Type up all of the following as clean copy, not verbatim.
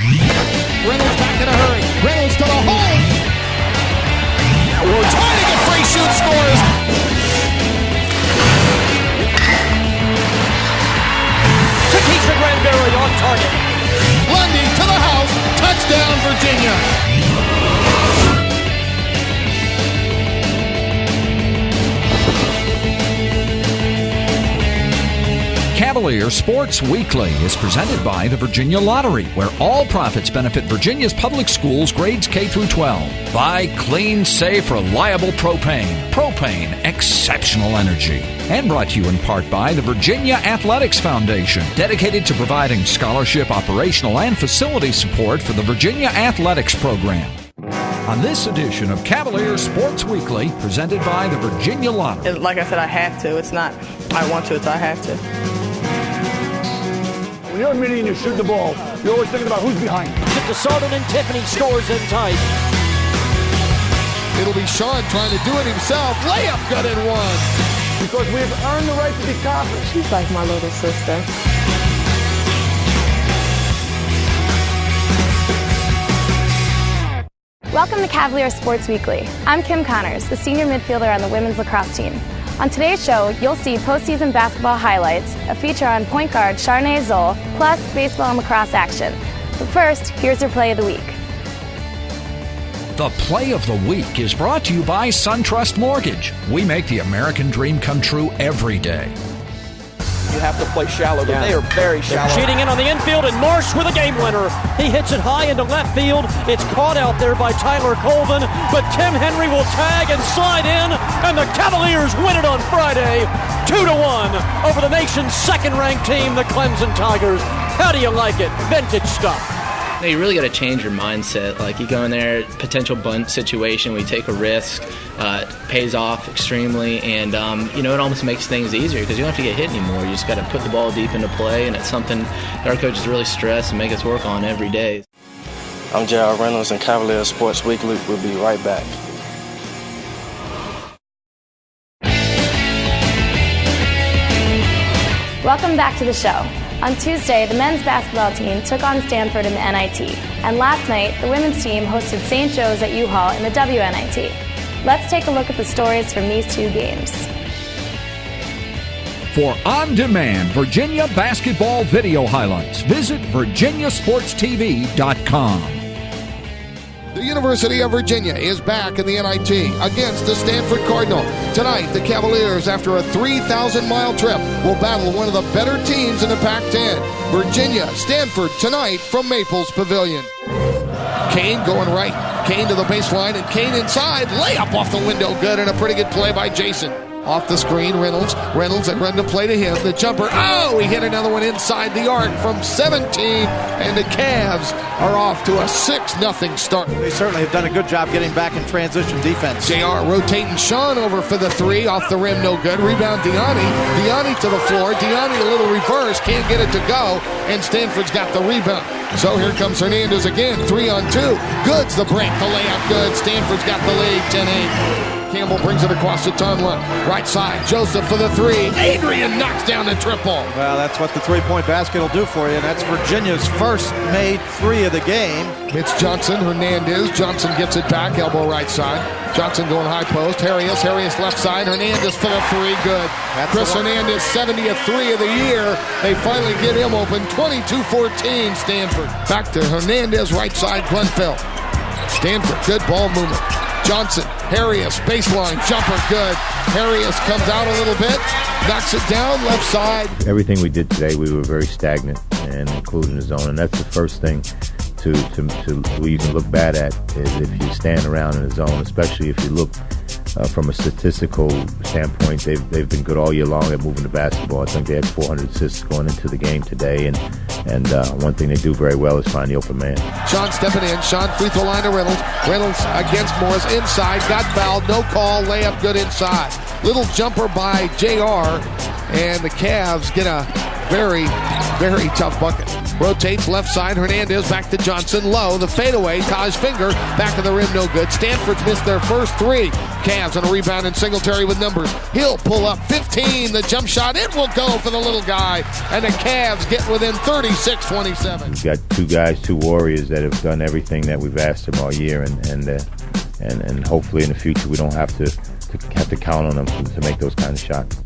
Reynolds back in a hurry. Reynolds to the hole. We're trying to get free shoot scores. Takesha Granberry on target. Lundy to the house. Touchdown, Virginia. Cavalier Sports Weekly is presented by the Virginia Lottery, where all profits benefit Virginia's public schools grades K through 12. By clean, safe, reliable propane. Propane, exceptional energy. And brought to you in part by the Virginia Athletics Foundation, dedicated to providing scholarship, operational, and facility support for the Virginia Athletics program. On this edition of Cavalier Sports Weekly, presented by the Virginia Lottery. Like I said, I have to. It's not I want to, it's I have to. When you're admitting and you shoot the ball, you're always thinking about who's behind. Get to Sarton and Tiffany scores in tight. It'll be Sean trying to do it himself. Layup got in one. Because we've earned the right to be confident. She's like my little sister. Welcome to Cavalier Sports Weekly. I'm Kim Connors, the senior midfielder on the women's lacrosse team. On today's show, you'll see postseason basketball highlights, a feature on point guard Charnay Zoll, plus baseball and lacrosse action. But first, here's your play of the week. The Play of the Week is brought to you by SunTrust Mortgage. We make the American dream come true every day. You have to play shallow, but they are very shallow. Cheating in on the infield, and Marsh with a game winner. He hits it high into left field. It's caught out there by Tyler Colvin, but Tim Henry will tag and slide in, and the Cavaliers win it on Friday, 2-1 over the nation's second-ranked team, the Clemson Tigers. How do you like it? Vintage stuff. You really got to change your mindset. Like, you go in there, potential bunt situation, we take a risk, pays off extremely, and it almost makes things easier because you don't have to get hit anymore. You just got to put the ball deep into play, and it's something that our coaches really stress and make us work on every day. I'm J.R. Reynolds, and Cavalier Sports Weekly. We'll be right back. Welcome back to the show. On Tuesday, the men's basketball team took on Stanford in the NIT. And last night, the women's team hosted St. Joe's at U-Haul in the WNIT. Let's take a look at the stories from these two games. For on-demand Virginia basketball video highlights, visit virginiasportstv.com. The University of Virginia is back in the NIT against the Stanford Cardinal. Tonight, the Cavaliers, after a 3,000-mile trip, will battle one of the better teams in the Pac-10. Virginia, Stanford, tonight from Maples Pavilion. Kane going right. Kane to the baseline, and Kane inside. Layup off the window. Good, and a pretty good play by Jason. Off the screen, Reynolds and run to play to him. The jumper, he hit another one inside the arc from 17, and the Cavs are off to a 6-0 start. They certainly have done a good job getting back in transition defense. JR rotating Sean over for the three, off the rim, no good. Rebound Diani. Diani to the floor. Diani a little reverse, can't get it to go, and Stanford's got the rebound. So here comes Hernandez again, 3-on-2. Good's the break, the layup good. Stanford's got the lead, 10-8. Campbell brings it across the tunnel. Right side, Joseph for the three. Adrian knocks down the triple. Well, that's what the three-point basket will do for you, and that's Virginia's first made three of the game. It's Johnson, Hernandez. Johnson gets it back, elbow right side. Johnson going high post. Harrius left side. Hernandez for the three, good. Chris Hernandez, 70th three of the year. They finally get him open, 22-14 Stanford. Back to Hernandez, right side, Glenfell. Stanford, good ball movement. Johnson, Harrius, baseline, jumper, good. Harrius comes out a little bit, knocks it down, left side. Everything we did today, we were very stagnant, and including the zone, and that's the first thing to you can look bad at is if you stand around in the zone, especially if you look from a statistical standpoint. They've been good all year long at moving the basketball. I think they had 400 assists going into the game today, and one thing they do very well is find the open man. Sean stepping in. Sean free throw line to Reynolds. Reynolds against Morris inside. Got fouled. No call. Layup good inside. Little jumper by JR, and the Cavs get a very, very tough bucket. Rotates left side. Hernandez back to Johnson. Low. The fadeaway. Taj finger. Back of the rim. No good. Stanford's missed their first three. Cavs on a rebound and Singletary with numbers. He'll pull up 15. The jump shot. It will go for the little guy. And the Cavs get within 36-27. We've got two guys, two warriors that have done everything that we've asked them all year. And hopefully in the future we don't have to count on them to make those kind of shots.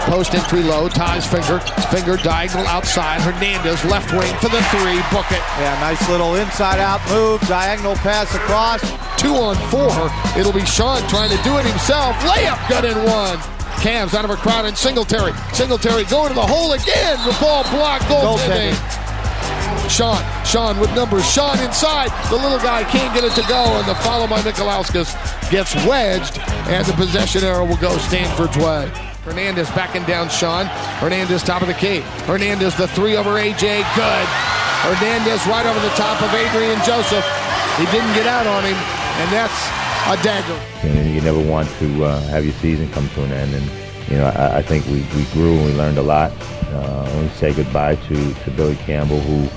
Post entry low, Taj finger diagonal outside. Hernandez left wing for the three, book it. Yeah, nice little inside out move, diagonal pass across. 2 on 4. It'll be Sean trying to do it himself. Layup, got in one. Cavs out of a crowd and Singletary going to the hole again. The ball blocked, goaltending. Sean with numbers. Sean inside. The little guy can't get it to go, and the follow by Nikolauskas gets wedged, and the possession arrow will go Stanford's way. Hernandez backing down Sean. Hernandez top of the key. Hernandez the three over AJ. Good. Hernandez right over the top of Adrian Joseph. He didn't get out on him, and that's a dagger. You never want to have your season come to an end, and I think we grew and we learned a lot. We say goodbye to Billy Campbell, who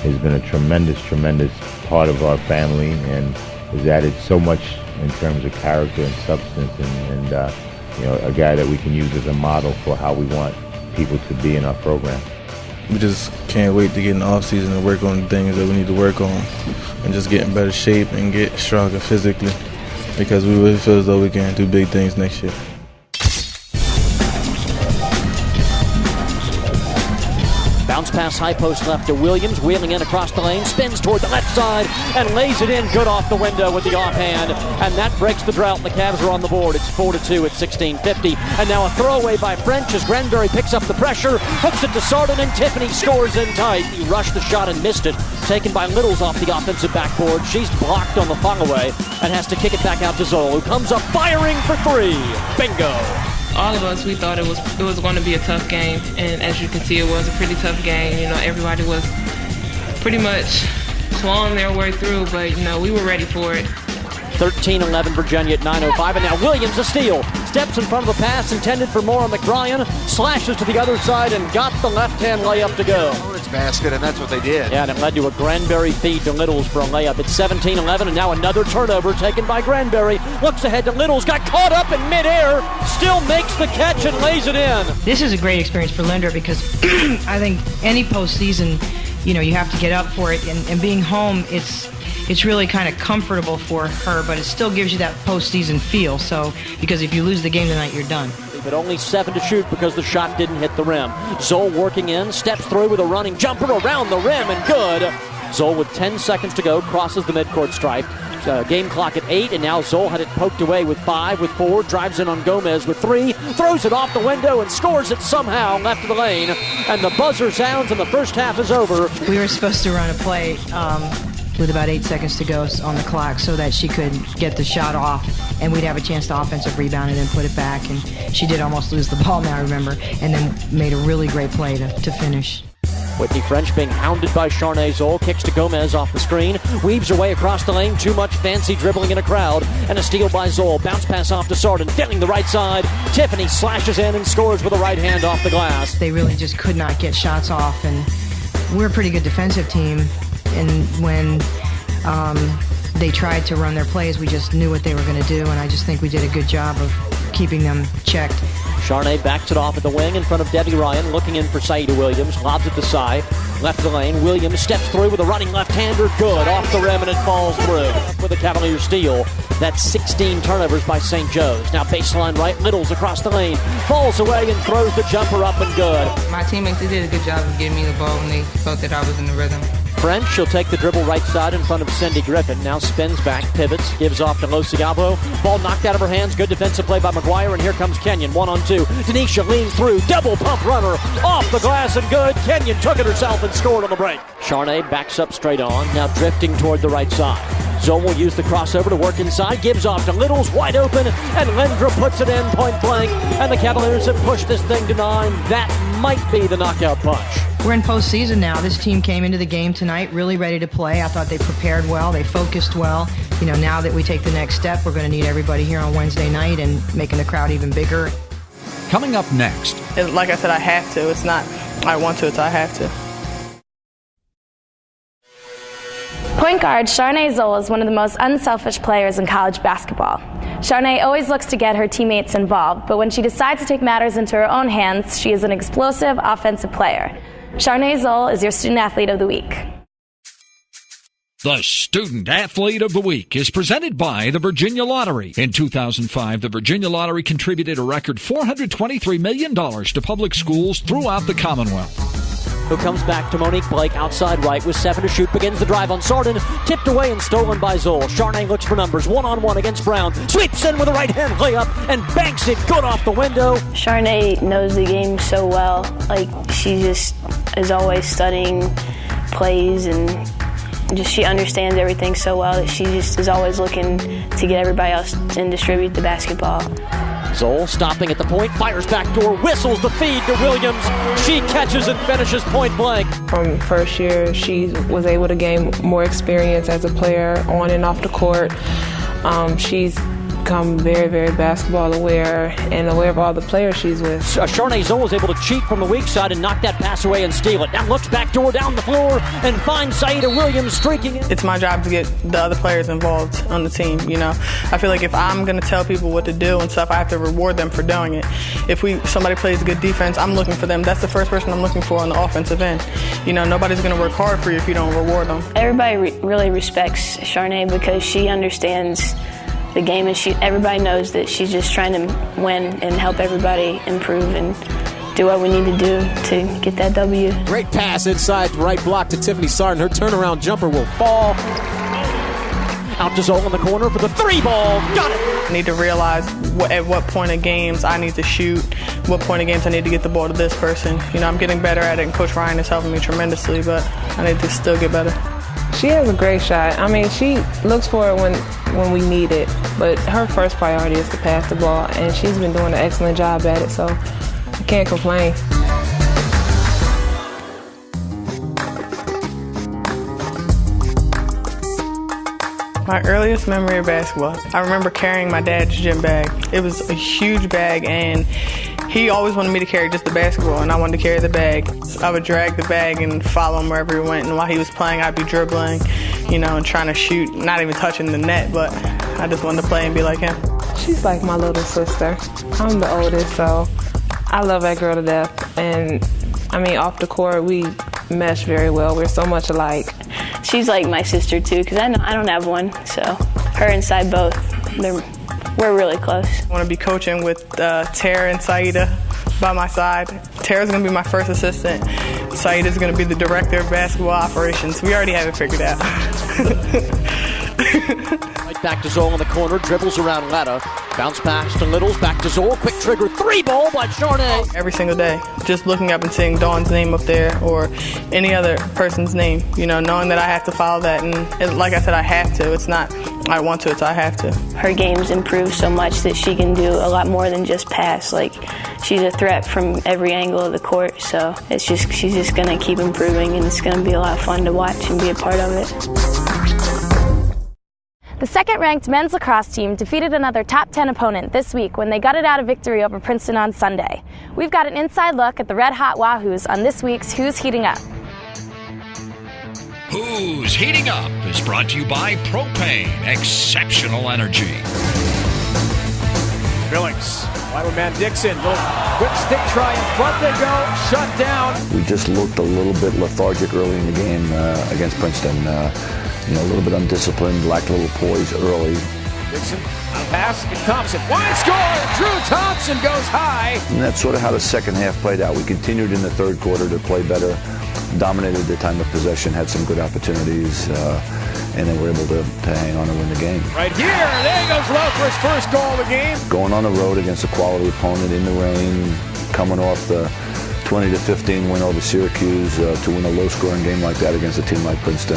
has been a tremendous part of our family and has added so much in terms of character and substance, and a guy that we can use as a model for how we want people to be in our program. We just can't wait to get in the off season and work on the things that we need to work on and just get in better shape and get stronger physically, because we really feel as though we can do big things next year. Bounce pass high post left to Williams, wheeling in across the lane, spins toward the left side, and lays it in good off the window with the offhand. And that breaks the drought. The Cavs are on the board. It's 4-2 at 16:50. And now a throwaway by French as Granberry picks up the pressure, hooks it to Sardin, and Tiffany scores in tight. He rushed the shot and missed it. Taken by Littles off the offensive backboard. She's blocked on the follow-away and has to kick it back out to Zoll, who comes up firing for three. Bingo. All of us, we thought it was going to be a tough game, and as you can see, it was a pretty tough game. Everybody was pretty much clawing their way through, but we were ready for it. 13-11 Virginia at 9:05, and now Williams a steal. Steps in front of the pass intended for Moore on McBrien, slashes to the other side and got the left-hand layup to go. It's basket, and that's what they did. Yeah, and it led to a Granberry feed to Littles for a layup. It's 17-11, and now another turnover taken by Granberry. Looks ahead to Littles, got caught up in midair, still makes the catch and lays it in. This is a great experience for Linder because I think any postseason, you have to get up for it, and being home, it's really kind of comfortable for her, but it still gives you that postseason feel. So, because if you lose the game tonight, you're done. But only 7 to shoot because the shot didn't hit the rim. Zoll working in, steps through with a running jumper around the rim, and good. Zoll with 10 seconds to go, crosses the midcourt stripe. Game clock at 8, and now Zoll had it poked away with 5, with 4, drives in on Gomez with 3, throws it off the window and scores it somehow left of the lane. And the buzzer sounds and the first half is over. We were supposed to run a play with about 8 seconds to go on the clock so that she could get the shot off and we'd have a chance to offensive rebound and then put it back. And she did almost lose the ball, now I remember, and then made a really great play to finish. Whitney French being hounded by Charnay Zoll, kicks to Gomez off the screen, weaves her way across the lane, too much fancy dribbling in a crowd, and a steal by Zoll. Bounce pass off to Sardin, filling the right side. Tiffany slashes in and scores with a right hand off the glass. They really just could not get shots off, and we're a pretty good defensive team, and when they tried to run their plays, we just knew what they were going to do, and I just think we did a good job of keeping them checked. Charnay backs it off at the wing in front of Debbie Ryan, looking in for Saida Williams, lobs it to side, left of the lane. Williams steps through with a running left-hander, good, off the rim, and it falls through with a Cavalier steal. That's 16 turnovers by St. Joe's. Now baseline right, Littles across the lane, falls away and throws the jumper up and good. My teammates, they did a good job of getting me the ball when they felt that I was in the rhythm. French, she'll take the dribble right side in front of Cindy Griffin. Now spins back, pivots, gives off to Losiabo. Ball knocked out of her hands. Good defensive play by McGuire, and here comes Kenyon. 1-on-2. Denisha leans through. Double pump runner. Off the glass and good. Kenyon took it herself and scored on the break. Charnay backs up straight on. Now drifting toward the right side. Zoll will use the crossover to work inside. Gives off to Littles, wide open, and Lindra puts it in point blank. And the Cavaliers have pushed this thing to 9. That might be the knockout punch. We're in postseason now. This team came into the game tonight really ready to play. I thought they prepared well. They focused well. Now that we take the next step, we're going to need everybody here on Wednesday night and making the crowd even bigger. Coming up next. Like I said, I have to. It's not I want to, it's I have to. Point guard Charnay Zoll is one of the most unselfish players in college basketball. Charnay always looks to get her teammates involved, but when she decides to take matters into her own hands, she is an explosive offensive player. Charnay Zoll is your Student Athlete of the Week. The Student Athlete of the Week is presented by the Virginia Lottery. In 2005, the Virginia Lottery contributed a record $423 million to public schools throughout the Commonwealth. Who comes back to Monique Blake outside right with 7 to shoot, begins the drive on Sardin, tipped away and stolen by Zoll. Charnay looks for numbers, one-on-one against Brown, sweeps in with a right-hand layup and banks it good off the window. Charnay knows the game so well. Like, she just is always studying plays and just she understands everything so well that she just is always looking to get everybody else and distribute the basketball. Zoll stopping at the point, fires backdoor, whistles the feed to Williams. She catches and finishes point blank. From first year, she was able to gain more experience as a player on and off the court. She's become very, very basketball aware and aware of all the players she's with. Charnay Zoll is able to cheat from the weak side and knock that pass away and steal it. Now looks backdoor down the floor and finds Saida Williams streaking in. It's my job to get the other players involved on the team, you know. I feel like if I'm going to tell people what to do and stuff, I have to reward them for doing it. If somebody plays good defense, I'm looking for them. That's the first person I'm looking for on the offensive end. You know, nobody's going to work hard for you if you don't reward them. Everybody really respects Charnay because she understands the game, and everybody knows that she's just trying to win and help everybody improve and do what we need to do to get that W. Great pass inside right block to Tiffany Sardin. Her turnaround jumper will fall. Out to Zoll in the corner for the 3 ball. Got it. I need to realize at what point of games I need to shoot, what point of games I need to get the ball to this person. You know, I'm getting better at it, and Coach Ryan is helping me tremendously, but I need to still get better. She has a great shot. I mean, she looks for it when we need it, but her first priority is to pass the ball, and she's been doing an excellent job at it, so I can't complain. My earliest memory of basketball, I remember carrying my dad's gym bag. It was a huge bag, and he always wanted me to carry just the basketball, and I wanted to carry the bag. I would drag the bag and follow him wherever he went, and while he was playing, I'd be dribbling, you know, and trying to shoot, not even touching the net, but I just wanted to play and be like him. She's like my little sister. I'm the oldest, so I love that girl to death. And, I mean, off the court, we mesh very well. We're so much alike. She's like my sister, too, because I don't have one, so her and Cy both, we're really close. I want to be coaching with Tara and Saida by my side. Tara's going to be my first assistant. Saida's going to be the director of basketball operations. We already have it figured out. Right back to Zoll in the corner, dribbles around Letta. Bounce pass to Littles, back to Zoll. Quick trigger, 3 ball by Charnay. Every single day, just looking up and seeing Dawn's name up there or any other person's name, you know, knowing that I have to follow that. And like I said, I have to. It's not I want to, it's I have to. Her game's improved so much that she can do a lot more than just pass. Like, she's a threat from every angle of the court, so she's just going to keep improving, and it's going to be a lot of fun to watch and be a part of it. The second-ranked men's lacrosse team defeated another top 10 opponent this week when they gutted out a victory over Princeton on Sunday. We've got an inside look at the red-hot Wahoos on this week's Who's Heating Up. Who's Heating Up is brought to you by Propane, exceptional energy. Billings, wide man Dixon, little quick stick try in front, they go, shut down. We just looked a little bit lethargic early in the game against Princeton. A little bit undisciplined, lacked a little poise early. Dixon, pass, and Thompson, wide score, Drew Thompson goes high. And that's sort of how the second half played out. We continued in the third quarter to play better, dominated the time of possession, had some good opportunities, and they were able to hang on and win the game. Right here, there goes Love for his first goal of the game. Going on the road against a quality opponent in the rain, coming off the 20-15 win over Syracuse, to win a low-scoring game like that against a team like Princeton,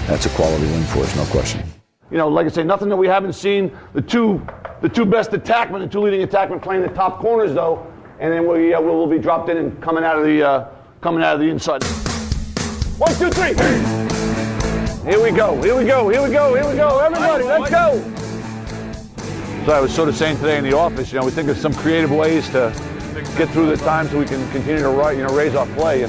that's a quality win for us, no question. You know, like I say, nothing that we haven't seen. The two best attackmen, the two leading attackmen, playing the top corners though, and then we'll be dropped in and coming out of the inside. 1, 2, 3. Here we go. Everybody, let's go. So I was sort of saying today in the office, we think of some creative ways to get through the time so we can continue to raise our play,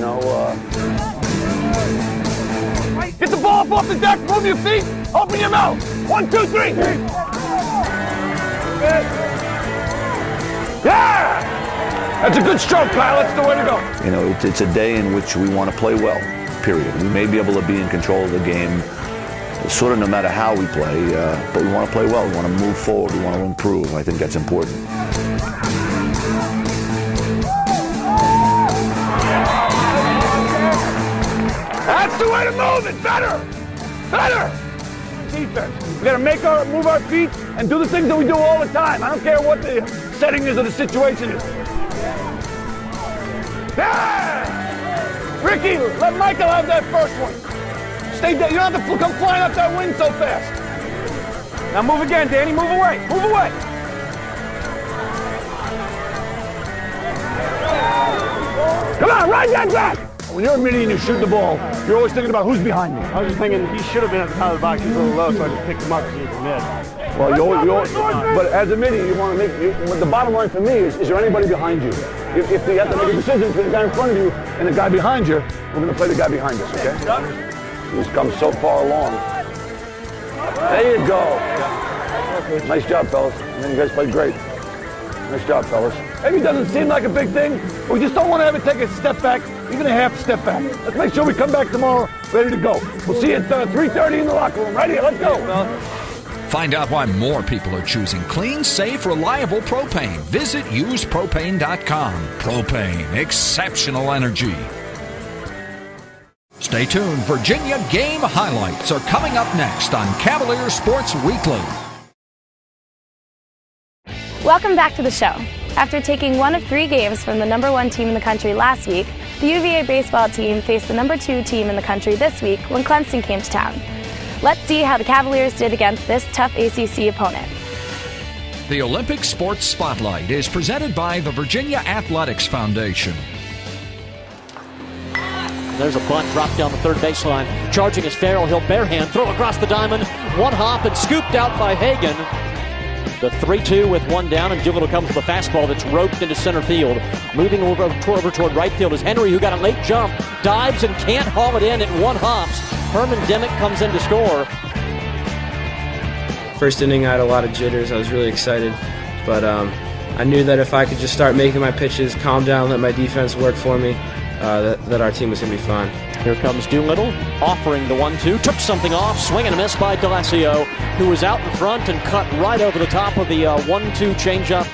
Get the ball up off the deck, move your feet, open your mouth. 1, 2, 3. Yeah! That's a good stroke, Kyle. That's the way to go. You know, it's a day in which we want to play well, period. We may be able to be in control of the game sort of no matter how we play, but we want to play well. We want to move forward. We want to improve. I think that's important. That's the way to move it. Better. Defense. We got to move our feet and do the things that we do all the time. I don't care what the setting is or the situation is. Yeah! Ricky, let Michael have that first one. Stay there. You don't have to come flying up that wind so fast. Now move again, Danny. Move away. Move away. Come on, ride that back. When you're a midi and you shoot the ball, you're always thinking about who's behind me. I was just thinking he should have been at the top of the box. He's a little low, so I just picked him up because he was a mid. Well, you always, but as a midi, you want to make. But the bottom line for me is there anybody behind you? If you have to make a decision between the guy in front of you and the guy behind you, we're going to play the guy behind us, okay? He's come so far along. There you go. Nice job, fellas. And then you guys played great. Nice job, fellas. Maybe it doesn't seem like a big thing, but we just don't want to ever take a step back, even a half step back. Let's make sure we come back tomorrow ready to go. We'll see you at 3:30 in the locker room. Right here, let's go. Find out why more people are choosing clean, safe, reliable propane. Visit usepropane.com. Propane, exceptional energy. Stay tuned. Virginia game highlights are coming up next on Cavalier Sports Weekly. Welcome back to the show. After taking one of 3 games from the #1 team in the country last week, the UVA baseball team faced the #2 team in the country this week when Clemson came to town. Let's see how the Cavaliers did against this tough ACC opponent. The Olympic Sports Spotlight is presented by the Virginia Athletics Foundation. There's a bunt dropped down the third baseline. Charging is Farrell. He'll barehand throw across the diamond. One hop and scooped out by Hagan. The 3-2 with one down, and Doolittle comes with a fastball that's roped into center field. Moving over toward right field is Henry, who got a late jump, dives and can't haul it in at one hops. Herman Demick comes in to score. First inning, I had a lot of jitters. I was really excited, but I knew that if I could just start making my pitches, calm down, let my defense work for me, that our team was going to be fine. Here comes Doolittle, offering the 1-2, took something off, swing and a miss by D'Alessio, who was out in front and cut right over the top of the 1-2 changeup.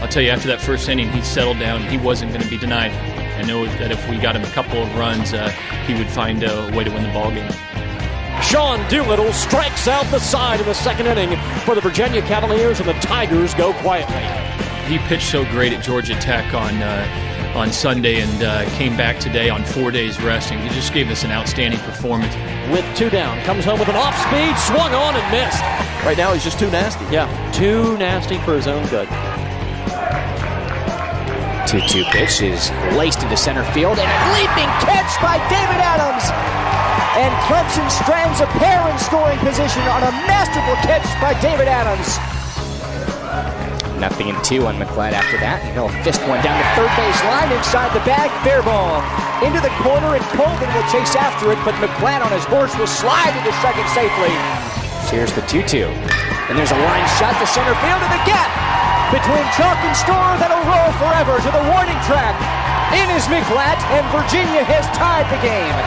I'll tell you, after that first inning, he settled down. He wasn't going to be denied. I know that if we got him a couple of runs, he would find a way to win the ballgame. Sean Doolittle strikes out the side in the second inning for the Virginia Cavaliers, and the Tigers go quietly. He pitched so great at Georgia Tech on Sunday and came back today on 4 days resting. He just gave us an outstanding performance. With 2 down, comes home with an off-speed, swung on and missed. Right now he's just too nasty. Yeah, too nasty for his own good. 2-2 pitch is laced into center field, and a leaping catch by David Adams. And Clemson strands a pair in scoring position on a masterful catch by David Adams. 0-2 on McLeod after that. And he'll fist one down the third base line inside the bag. Fair ball. Into the corner, and Colvin will chase after it, but McLeod on his horse will slide into second safely. So here's the 2-2. And there's a line shot to center field in the gap between Chalk and Storer that'll roll forever to the warning track. In is McLeod, and Virginia has tied the game.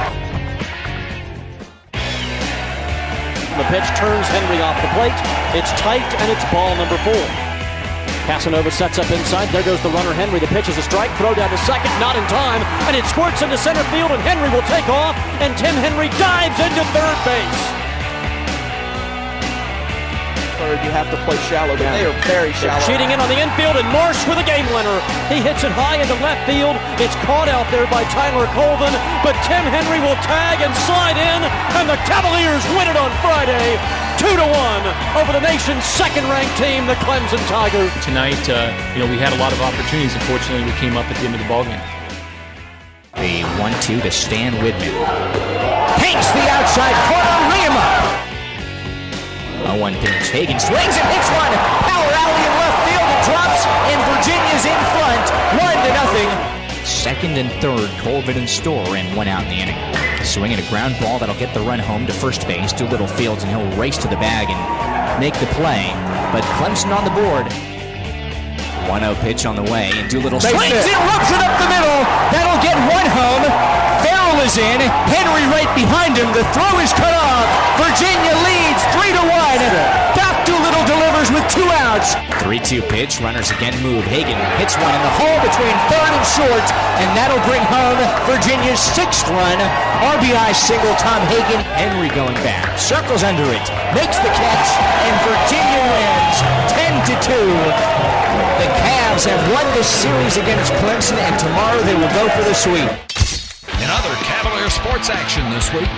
The pitch turns Henry off the plate. It's tight, and it's ball number 4. Casanova sets up inside. There goes the runner, Henry. The pitch is a strike. Throw down to second. Not in time. And it squirts into center field, and Henry will take off. And Tim Henry dives into third base. Third, you have to play shallow, but they are very shallow. They're cheating in on the infield, and Marsh with a game winner. He hits it high into left field. It's caught out there by Tyler Colvin, but Tim Henry will tag and slide in, and the Cavaliers win it on Friday. 2-1 over the nation's second-ranked team, the Clemson Tigers. Tonight, we had a lot of opportunities. Unfortunately, we came up at the end of the ballgame. The 1-2 to Stan Widman. Paints the outside corner, Lima. 0-1 pitch. Hagan swings and hits one. Power alley in left field and drops, and Virginia's in front, 1-0. Second and third, Colvin and Storer, and 1 out in the inning. swinging a ground ball that'll get the run home to first base. Doolittle fields, and he'll race to the bag and make the play. But Clemson on the board. 1-0 pitch on the way, and Doolittle swings it, rubs it up the middle. That'll get one home. Farrell is in. Henry right behind him. The throw is cut off. Virginia leads 3-1. Doc Doolittle delivers with 2 outs. 3-2 pitch. Runners again move. Hagan hits one in the hole between third and short, and that'll bring home Virginia's 6th run. RBI single. Tom Hagan. Henry going back. Circles under it. Makes the catch, and Virginia wins 10-2. The Cavs have won this series against Clemson, and tomorrow they will go for the sweep. In other Cavalier sports action this week,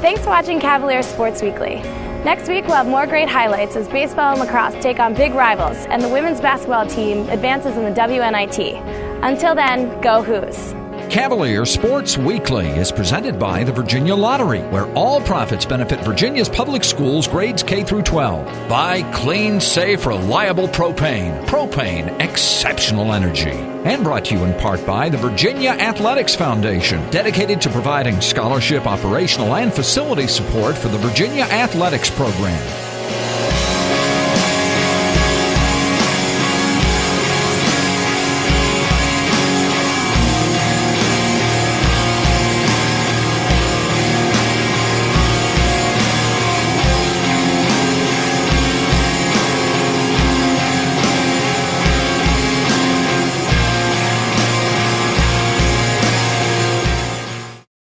Thanks for watching Cavalier Sports Weekly. Next week we'll have more great highlights as baseball and lacrosse take on big rivals and the women's basketball team advances in the WNIT. Until then, go Hoos! Cavalier Sports Weekly is presented by the Virginia Lottery, where all profits benefit Virginia's public schools grades K through 12. By clean, safe, reliable propane. Propane, exceptional energy. And brought to you in part by the Virginia Athletics Foundation, dedicated to providing scholarship, operational, and facility support for the Virginia Athletics program.